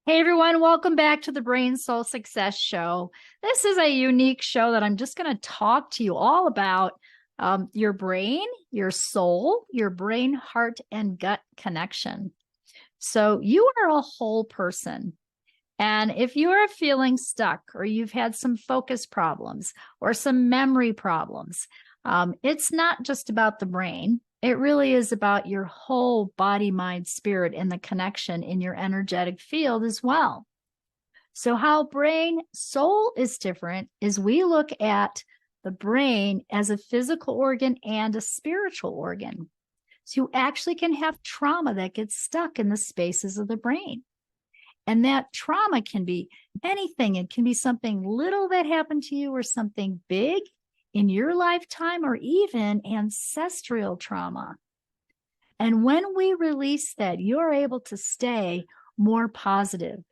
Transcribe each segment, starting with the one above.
Hey everyone, welcome back to the Brain Soul Success Show. This is a unique show that I'm just going to talk to you all about your brain, your soul, your brain, heart, and gut connection. So you are a whole person. And if you are feeling stuck or you've had some focus problems or some memory problems, it's not just about the brain. It really is about your whole body, mind, spirit, and the connection in your energetic field as well. So, how brain soul is different is we look at the brain as a physical organ and a spiritual organ. So, you actually can have trauma that gets stuck in the spaces of the brain. And that trauma can be anything. It can be something little that happened to you or something big in your lifetime or even ancestral trauma. And when we release that, you're able to stay more positive.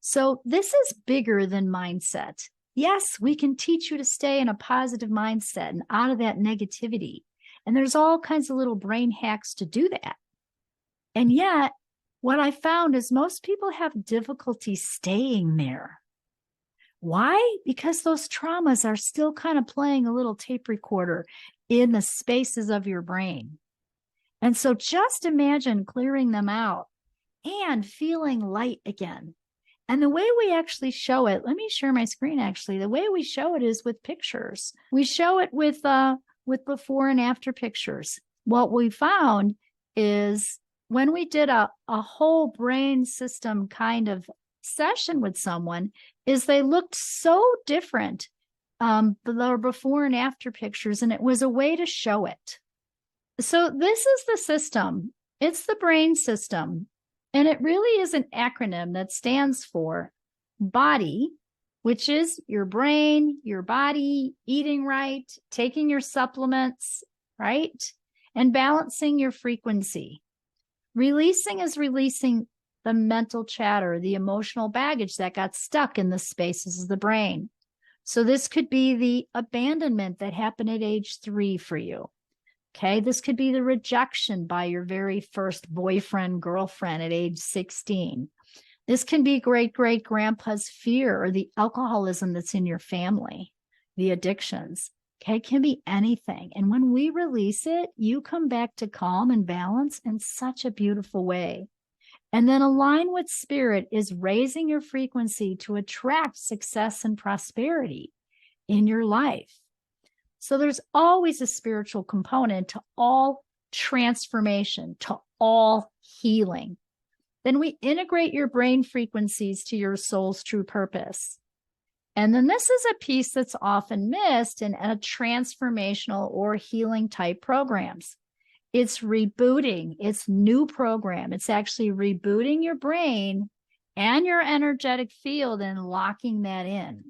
So this is bigger than mindset. Yes, we can teach you to stay in a positive mindset and out of that negativity. And there's all kinds of little brain hacks to do that. And yet, what I found is most people have difficulty staying there. Why? Because those traumas are still kind of playing a little tape recorder in the spaces of your brain. And so just imagine clearing them out and feeling light again. And the way we actually show it, let me share my screen actually. The way we show it is with pictures. We show it with before and after pictures. What we found is when we did a whole brain system kind of session with someone, is they looked so different, the before and after pictures, and it was a way to show it. So this is the system. It's the brain system, and it really is an acronym that stands for body, which is your brain, your body, eating right, taking your supplements, right? And balancing your frequency. Releasing is releasing the mental chatter, the emotional baggage that got stuck in the spaces of the brain. So this could be the abandonment that happened at age 3 for you. Okay, this could be the rejection by your very first boyfriend, girlfriend at age 16. This can be great-great-grandpa's fear or the alcoholism that's in your family, the addictions. Okay, it can be anything. And when we release it, you come back to calm and balance in such a beautiful way. And then align with spirit is raising your frequency to attract success and prosperity in your life. So there's always a spiritual component to all transformation, to all healing. Then we integrate your brain frequencies to your soul's true purpose. And then this is a piece that's often missed in a transformational or healing type programs. It's rebooting, it's new program. It's actually rebooting your brain and your energetic field and locking that in.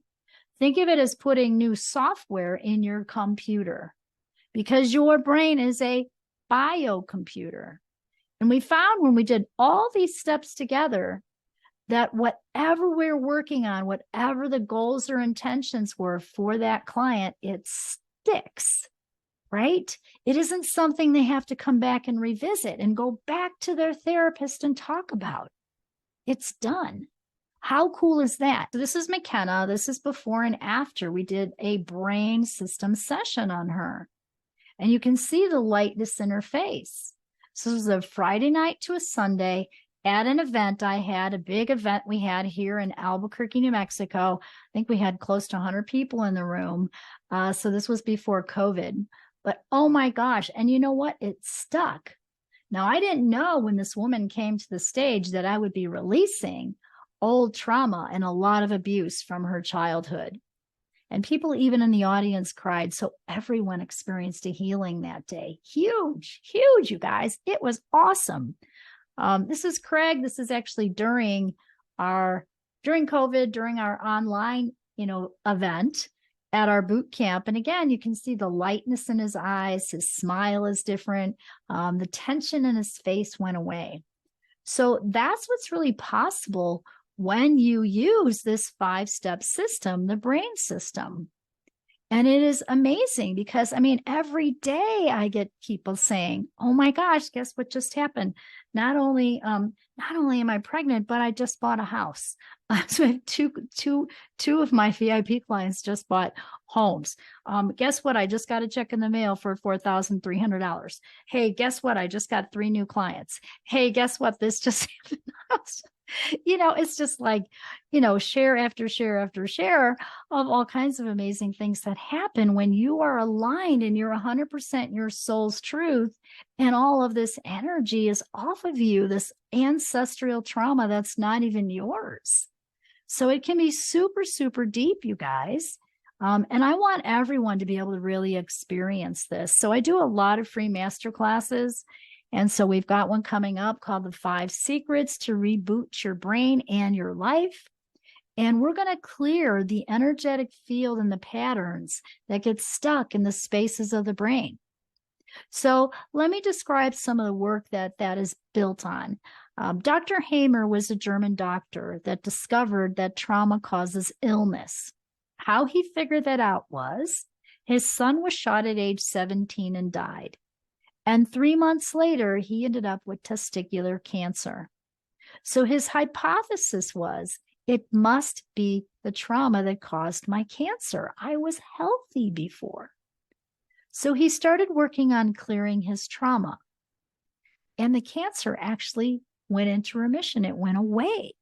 Think of it as putting new software in your computer because your brain is a biocomputer. And we found when we did all these steps together that whatever we're working on, whatever the goals or intentions were for that client, it sticks. Right? It isn't something they have to come back and revisit and go back to their therapist and talk about. It's done. How cool is that? So this is McKenna. This is before and after. We did a brain system session on her. And you can see the lightness in her face. So this was a Friday night to a Sunday at an event I had, a big event we had here in Albuquerque, New Mexico. I think we had close to 100 people in the room. So this was before COVID. But oh my gosh, and you know what? It stuck. Now, I didn't know when this woman came to the stage that I would be releasing old trauma and a lot of abuse from her childhood. And people even in the audience cried. So everyone experienced a healing that day. Huge, huge, you guys. It was awesome. This is Craig. This is actually during COVID, during our online, event at our boot camp. And again, you can see the lightness in his eyes. His smile is different. The tension in his face went away. So that's what's really possible when you use this 5-step system, the brain system. And it is amazing because, I mean, every day I get people saying, "Oh my gosh, guess what just happened? Not only am I pregnant, but I just bought a house." So I have two of my VIP clients just bought homes. Guess what? I just got a check in the mail for $4,300. Hey, guess what? I just got 3 new clients. Hey, guess what? This just happened. It's just like, share after share after share of all kinds of amazing things that happen when you are aligned and you're 100% your soul's truth. And all of this energy is off of you, this ancestral trauma that's not even yours. So it can be super, super deep, you guys. And I want everyone to be able to really experience this. So I do a lot of free master classes. And so we've got one coming up called the 5 Secrets to Reboot Your Brain and Your Life. And we're going to clear the energetic field and the patterns that get stuck in the spaces of the brain. So let me describe some of the work that is built on. Dr. Hamer was a German doctor that discovered that trauma causes illness. How he figured that out was his son was shot at age 17 and died. And 3 months later, he ended up with testicular cancer. So his hypothesis was, it must be the trauma that caused my cancer. I was healthy before. So he started working on clearing his trauma. And the cancer actually went into remission. It went away.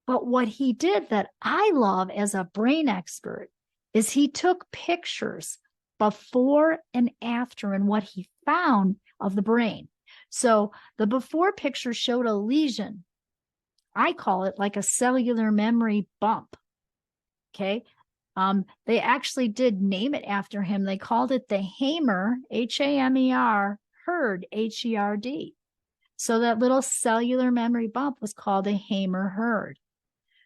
But what he did that I love as a brain expert is he took pictures before and after and what he found of the brain. So the before picture showed a lesion. I call it like a cellular memory bump. Okay. They actually did name it after him. They called it the Hamer, Hamer, herd, HERD. So that little cellular memory bump was called a Hamer herd.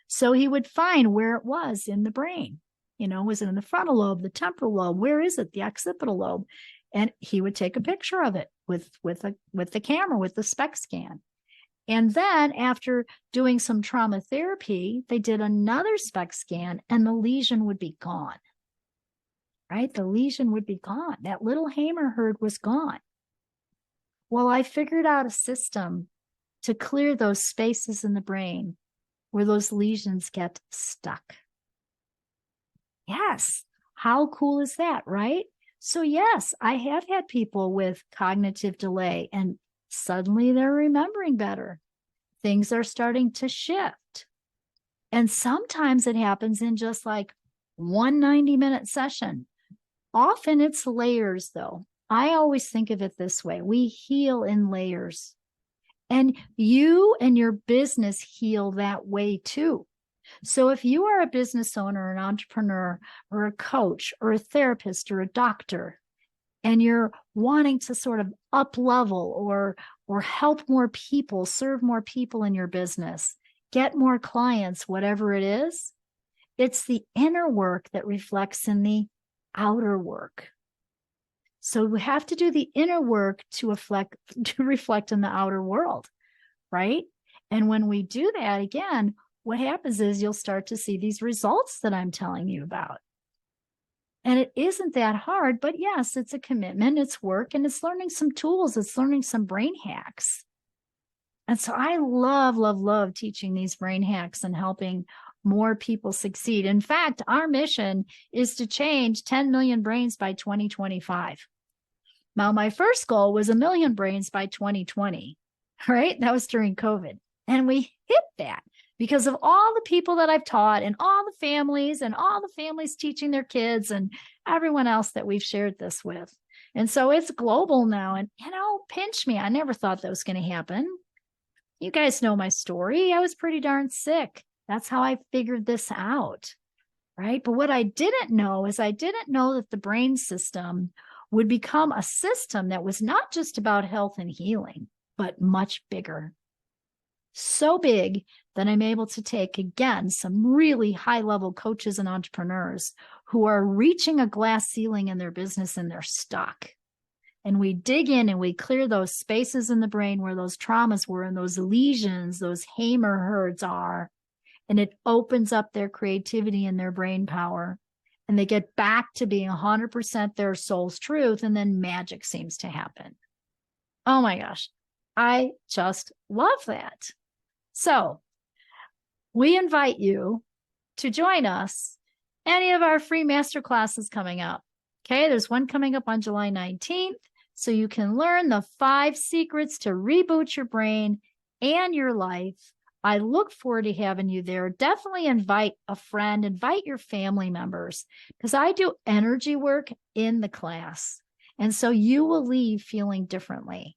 So he would find where it was in the brain. Was it in the frontal lobe, the temporal lobe? Where is it? The occipital lobe. And he would take a picture of it with the camera, with the SPECT scan. And then after doing some trauma therapy, they did another SPECT scan and the lesion would be gone. Right? The lesion would be gone. That little Hamer herd was gone. Well, I figured out a system to clear those spaces in the brain where those lesions get stuck. Yes. How cool is that, right? So yes, I have had people with cognitive delay and suddenly they're remembering better. Things are starting to shift. And sometimes it happens in just like one 90-minute session. Often it's layers though. I always think of it this way. We heal in layers. And you and your business heal that way too. So if you are a business owner, an entrepreneur, or a coach, or a therapist, or a doctor, and you're wanting to sort of up level or help more people, serve more people in your business, get more clients, whatever it is, it's the inner work that reflects in the outer work. So we have to do the inner work to reflect in the outer world, right? And when we do that, again, what happens is you'll start to see these results that I'm telling you about. And it isn't that hard, but yes, it's a commitment, it's work, and it's learning some tools, it's learning some brain hacks. And so I love, love, love teaching these brain hacks and helping more people succeed. In fact, our mission is to change 10 million brains by 2025. Now, my first goal was 1 million brains by 2020, right? That was during COVID. And we hit that because of all the people that I've taught and all the families teaching their kids and everyone else that we've shared this with. And so it's global now. And, pinch me. I never thought that was going to happen. You guys know my story. I was pretty darn sick. That's how I figured this out, right? But what I didn't know is I didn't know that the brain system would become a system that was not just about health and healing, but much bigger. So big that I'm able to take, again, some really high-level coaches and entrepreneurs who are reaching a glass ceiling in their business and they're stuck. And we dig in and we clear those spaces in the brain where those traumas were and those lesions, those Hamer herds are. And it opens up their creativity and their brain power. and they get back to being 100% their soul's truth. And then magic seems to happen. Oh my gosh. I just love that. So we invite you to join us any of our free master classes coming up. Okay, there's one coming up on July 19th. So you can learn the 5 secrets to reboot your brain and your life. I look forward to having you there. Definitely invite a friend, invite your family members, because I do energy work in the class. And so you will leave feeling differently.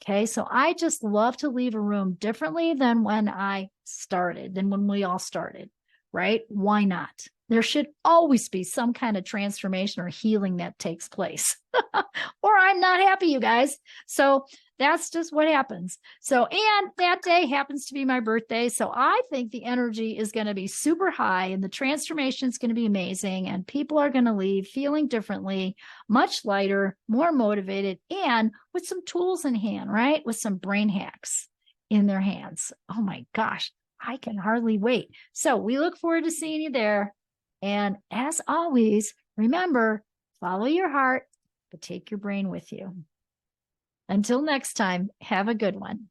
Okay, so I just love to leave a room differently than when I started, than when we all started, right? Why not? There should always be some kind of transformation or healing that takes place. Or I'm not happy, you guys. So that's just what happens. So, and that day happens to be my birthday. So I think the energy is going to be super high and the transformation is going to be amazing. And people are going to leave feeling differently, much lighter, more motivated, and with some tools in hand, right? With some brain hacks in their hands. Oh my gosh, I can hardly wait. So we look forward to seeing you there. And as always, remember, follow your heart, but take your brain with you. Until next time, have a good one.